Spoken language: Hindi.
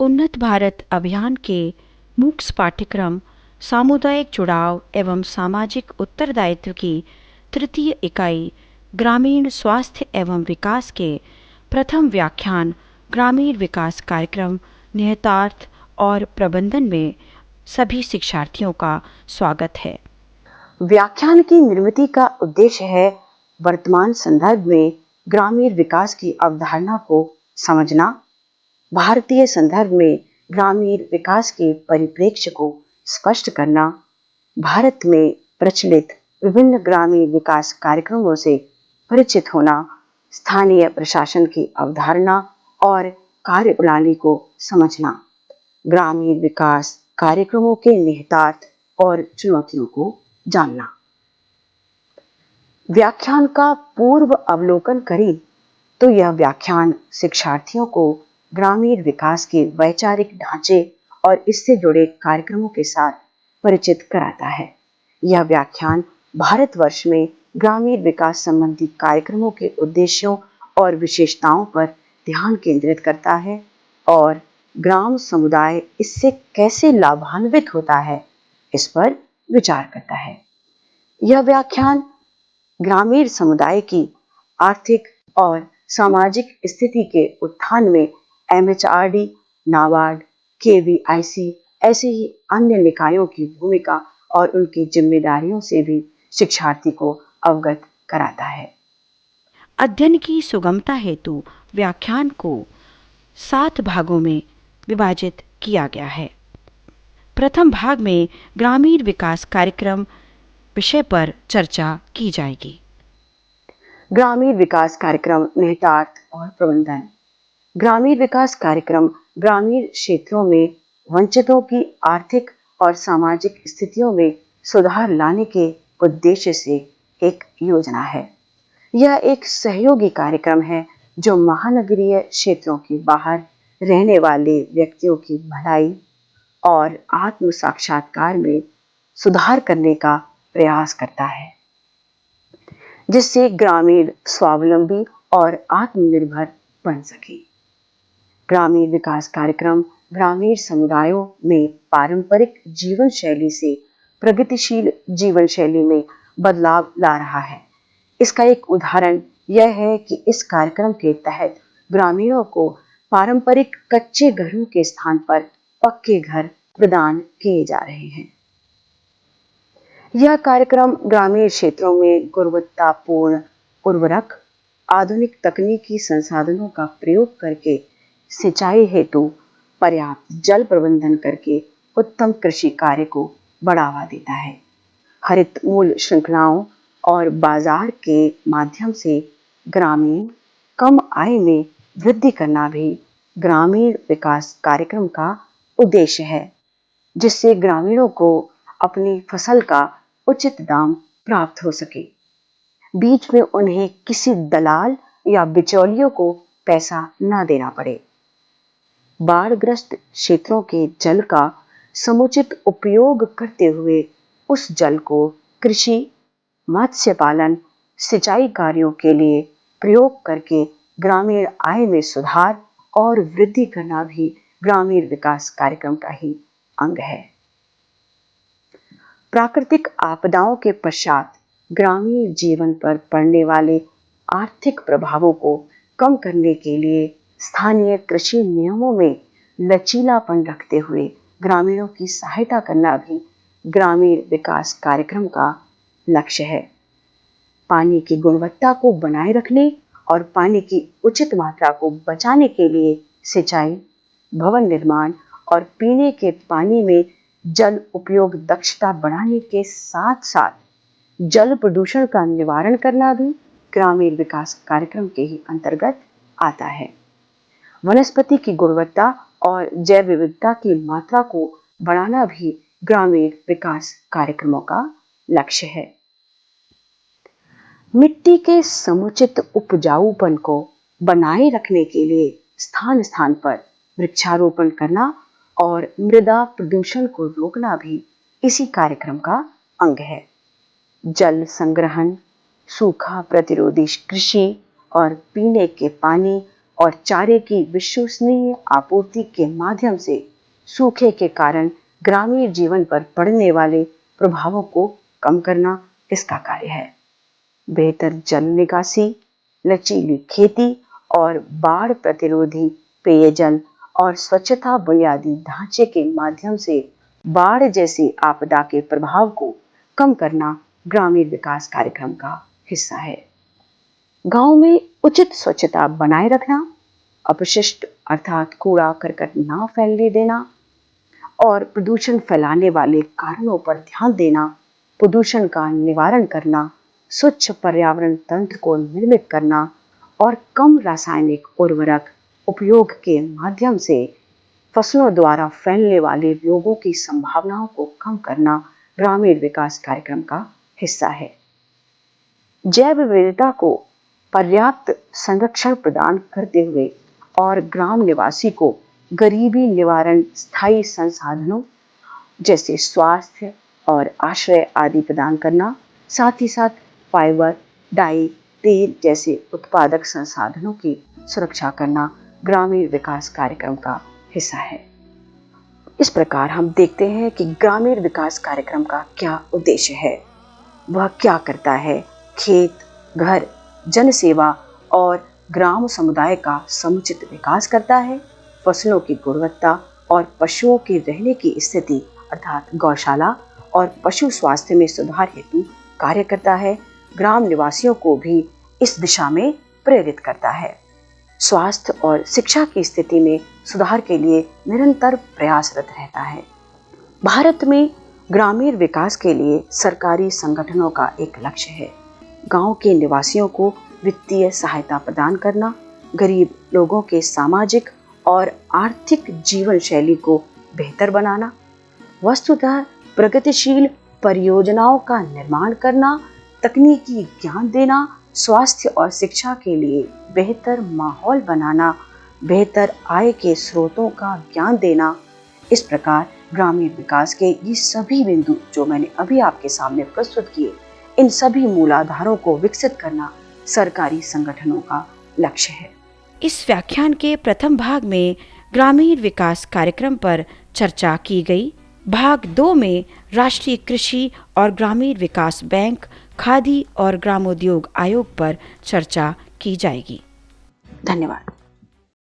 उन्नत भारत अभियान के मूक्स पाठ्यक्रम सामुदायिक जुड़ाव एवं सामाजिक उत्तरदायित्व की तृतीय इकाई ग्रामीण स्वास्थ्य एवं विकास के प्रथम व्याख्यान ग्रामीण विकास कार्यक्रम निहितार्थ और प्रबंधन में सभी शिक्षार्थियों का स्वागत है। व्याख्यान की निर्मिति का उद्देश्य है वर्तमान संदर्भ में ग्रामीण विकास की अवधारणा को समझना, भारतीय संदर्भ में ग्रामीण विकास के परिप्रेक्ष्य को स्पष्ट करना, भारत में प्रचलित विभिन्न ग्रामीण विकास कार्यक्रमों से परिचित होना, स्थानीय प्रशासन की अवधारणा और कार्यप्रणाली को समझना, ग्रामीण विकास कार्यक्रमों के निहितार्थ और चुनौतियों को जानना। व्याख्यान का पूर्व अवलोकन करें तो यह व्याख्यान शिक्षार्थियों को ग्रामीण विकास के वैचारिक ढांचे और इससे जुड़े कार्यक्रमों के साथ परिचित कराता है। यह व्याख्यान भारतवर्ष में ग्रामीण विकास संबंधी कार्यक्रमों के उद्देश्यों और विशेषताओं पर ध्यान केंद्रित करता है और ग्राम समुदाय इससे कैसे लाभान्वित होता है, इस पर विचार करता है। यह व्याख्यान ग्रामीण समुदाय की आर्थिक और सामाजिक स्थिति के उत्थान में एमएचआरडी, नाबार्ड, केवीआईसी ऐसे ही अन्य निकायों की भूमिका और उनकी जिम्मेदारियों से भी शिक्षार्थी को अवगत कराता है। अध्ययन की सुगमता हेतु व्याख्यान को 7 भागों में विभाजित किया गया है। प्रथम भाग में ग्रामीण विकास कार्यक्रम विषय पर चर्चा की जाएगी। ग्रामीण विकास कार्यक्रम निहितार्थ और प्रबंधन। ग्रामीण विकास कार्यक्रम ग्रामीण क्षेत्रों में वंचितों की आर्थिक और सामाजिक स्थितियों में सुधार लाने के उद्देश्य से एक योजना है। यह एक सहयोगी कार्यक्रम है जो महानगरीय क्षेत्रों के बाहर रहने वाले व्यक्तियों की भलाई और आत्म साक्षात्कार में सुधार करने का प्रयास करता है, जिससे ग्रामीण स्वावलंबी और आत्मनिर्भर बन सके। ग्रामीण विकास कार्यक्रम ग्रामीण समुदायों में पारंपरिक जीवन शैली से प्रगतिशील जीवन शैली में बदलाव ला रहा है। इसका एक उदाहरण यह है कि इस कार्यक्रम के तहत ग्रामीणों को पारंपरिक कच्चे घरों के स्थान पर पक्के घर प्रदान किए जा रहे हैं। यह कार्यक्रम ग्रामीण क्षेत्रों में गुणवत्तापूर्ण उर्वरक, आधुनिक तकनीकी संसाधनों का प्रयोग करके सिंचाई हेतु पर्याप्त जल प्रबंधन करके उत्तम कृषि कार्य को बढ़ावा देता है। हरित मूल श्रृंखलाओं और बाजार के माध्यम से ग्रामीण कम आय में वृद्धि करना भी ग्रामीण विकास कार्यक्रम का उद्देश्य है, जिससे ग्रामीणों को अपनी फसल का उचित दाम प्राप्त हो सके, बीच में उन्हें किसी दलाल या बिचौलियों को पैसा न देना पड़े। बाढ़ग्रस्त क्षेत्रों के जल का समुचित उपयोग करते हुए उस जल को कृषि, मत्स्य पालन, सिंचाई कार्यों के लिए प्रयोग करके ग्रामीण आय में सुधार और वृद्धि करना भी ग्रामीण विकास कार्यक्रम का ही अंग है। प्राकृतिक आपदाओं के पश्चात ग्रामीण जीवन पर पड़ने वाले आर्थिक प्रभावों को कम करने के लिए स्थानीय कृषि नियमों में लचीलापन रखते हुए ग्रामीणों की सहायता करना भी ग्रामीण विकास कार्यक्रम का लक्ष्य है। पानी की गुणवत्ता को बनाए रखने और पानी की उचित मात्रा को बचाने के लिए सिंचाई, भवन निर्माण और पीने के पानी में जल उपयोग दक्षता बढ़ाने के साथ साथ जल प्रदूषण का निवारण करना भी ग्रामीण विकास कार्यक्रम के ही अंतर्गत आता है। वनस्पति की गुणवत्ता और जैव विविधता की मात्रा को बढ़ाना भी ग्रामीण विकास कार्यक्रमों का लक्ष्य है। मिट्टी के समुचित उपजाऊपन को बनाए रखने के लिए स्थान स्थान पर वृक्षारोपण करना और मृदा प्रदूषण को रोकना भी इसी कार्यक्रम का अंग है। जल संग्रहण, सूखा प्रतिरोधी कृषि और पीने के पानी और चारे की विश्वसनीय आपूर्ति के माध्यम से सूखे के कारण ग्रामीण जीवन पर पड़ने वाले प्रभावों को कम करना इसका कार्य है। बेहतर जल निकासी, लचीली खेती और बाढ़ प्रतिरोधी पेयजल और स्वच्छता बुनियादी ढांचे के माध्यम से बाढ़ जैसी आपदा के प्रभाव को कम करना ग्रामीण विकास कार्यक्रम का हिस्सा है। गांव में उचित स्वच्छता बनाए रखना, अपशिष्ट अर्थात कूड़ा करकट ना फैलने देना और प्रदूषण फैलाने वाले कारणों पर ध्यान देना, प्रदूषण का निवारण करना, स्वच्छ पर्यावरण तंत्र को निर्मित करना और कम रासायनिक उर्वरक उपयोग के माध्यम से फसलों द्वारा फैलने वाले रोगों की संभावनाओं को कम करना ग्रामीण विकास कार्यक्रम का हिस्सा है। जैव विविधता को पर्याप्त संरक्षण प्रदान करते हुए और ग्राम निवासी को गरीबी निवारण स्थायी संसाधनों जैसे स्वास्थ्य और आश्रय आदि प्रदान करना, साथ ही साथ फाइबर, डाई, तेल जैसे उत्पादक संसाधनों की सुरक्षा करना ग्रामीण विकास कार्यक्रम का हिस्सा है। इस प्रकार हम देखते हैं कि ग्रामीण विकास कार्यक्रम का क्या उद्देश्य है, वह क्या करता है। खेत, घर, जनसेवा और ग्राम समुदाय का समुचित विकास करता है, फसलों की गुणवत्ता और पशुओं के रहने की स्थिति अर्थात गौशाला और पशु स्वास्थ्य में सुधार हेतु कार्य करता है, ग्राम निवासियों को भी इस दिशा में प्रेरित करता है, स्वास्थ्य और शिक्षा की स्थिति में सुधार के लिए निरंतर प्रयासरत रहता है। भारत में ग्रामीण विकास के लिए सरकारी संगठनों का एक लक्ष्य है गांव के निवासियों को वित्तीय सहायता प्रदान करना, गरीब लोगों के सामाजिक और आर्थिक जीवन शैली को बेहतर बनाना, वस्तुतः प्रगतिशील परियोजनाओं का निर्माण करना, तकनीकी ज्ञान देना, स्वास्थ्य और शिक्षा के लिए बेहतर माहौल बनाना, बेहतर आय के स्रोतों का ज्ञान देना। इस प्रकार ग्रामीण विकास के ये सभी बिंदु जो मैंने अभी आपके सामने प्रस्तुत किए, इन सभी मूलाधारों को विकसित करना सरकारी संगठनों का लक्ष्य है। इस व्याख्यान के प्रथम भाग में ग्रामीण विकास कार्यक्रम पर चर्चा की गई। भाग 2 में राष्ट्रीय कृषि और ग्रामीण विकास बैंक, खादी और ग्रामोद्योग आयोग पर चर्चा की जाएगी। धन्यवाद।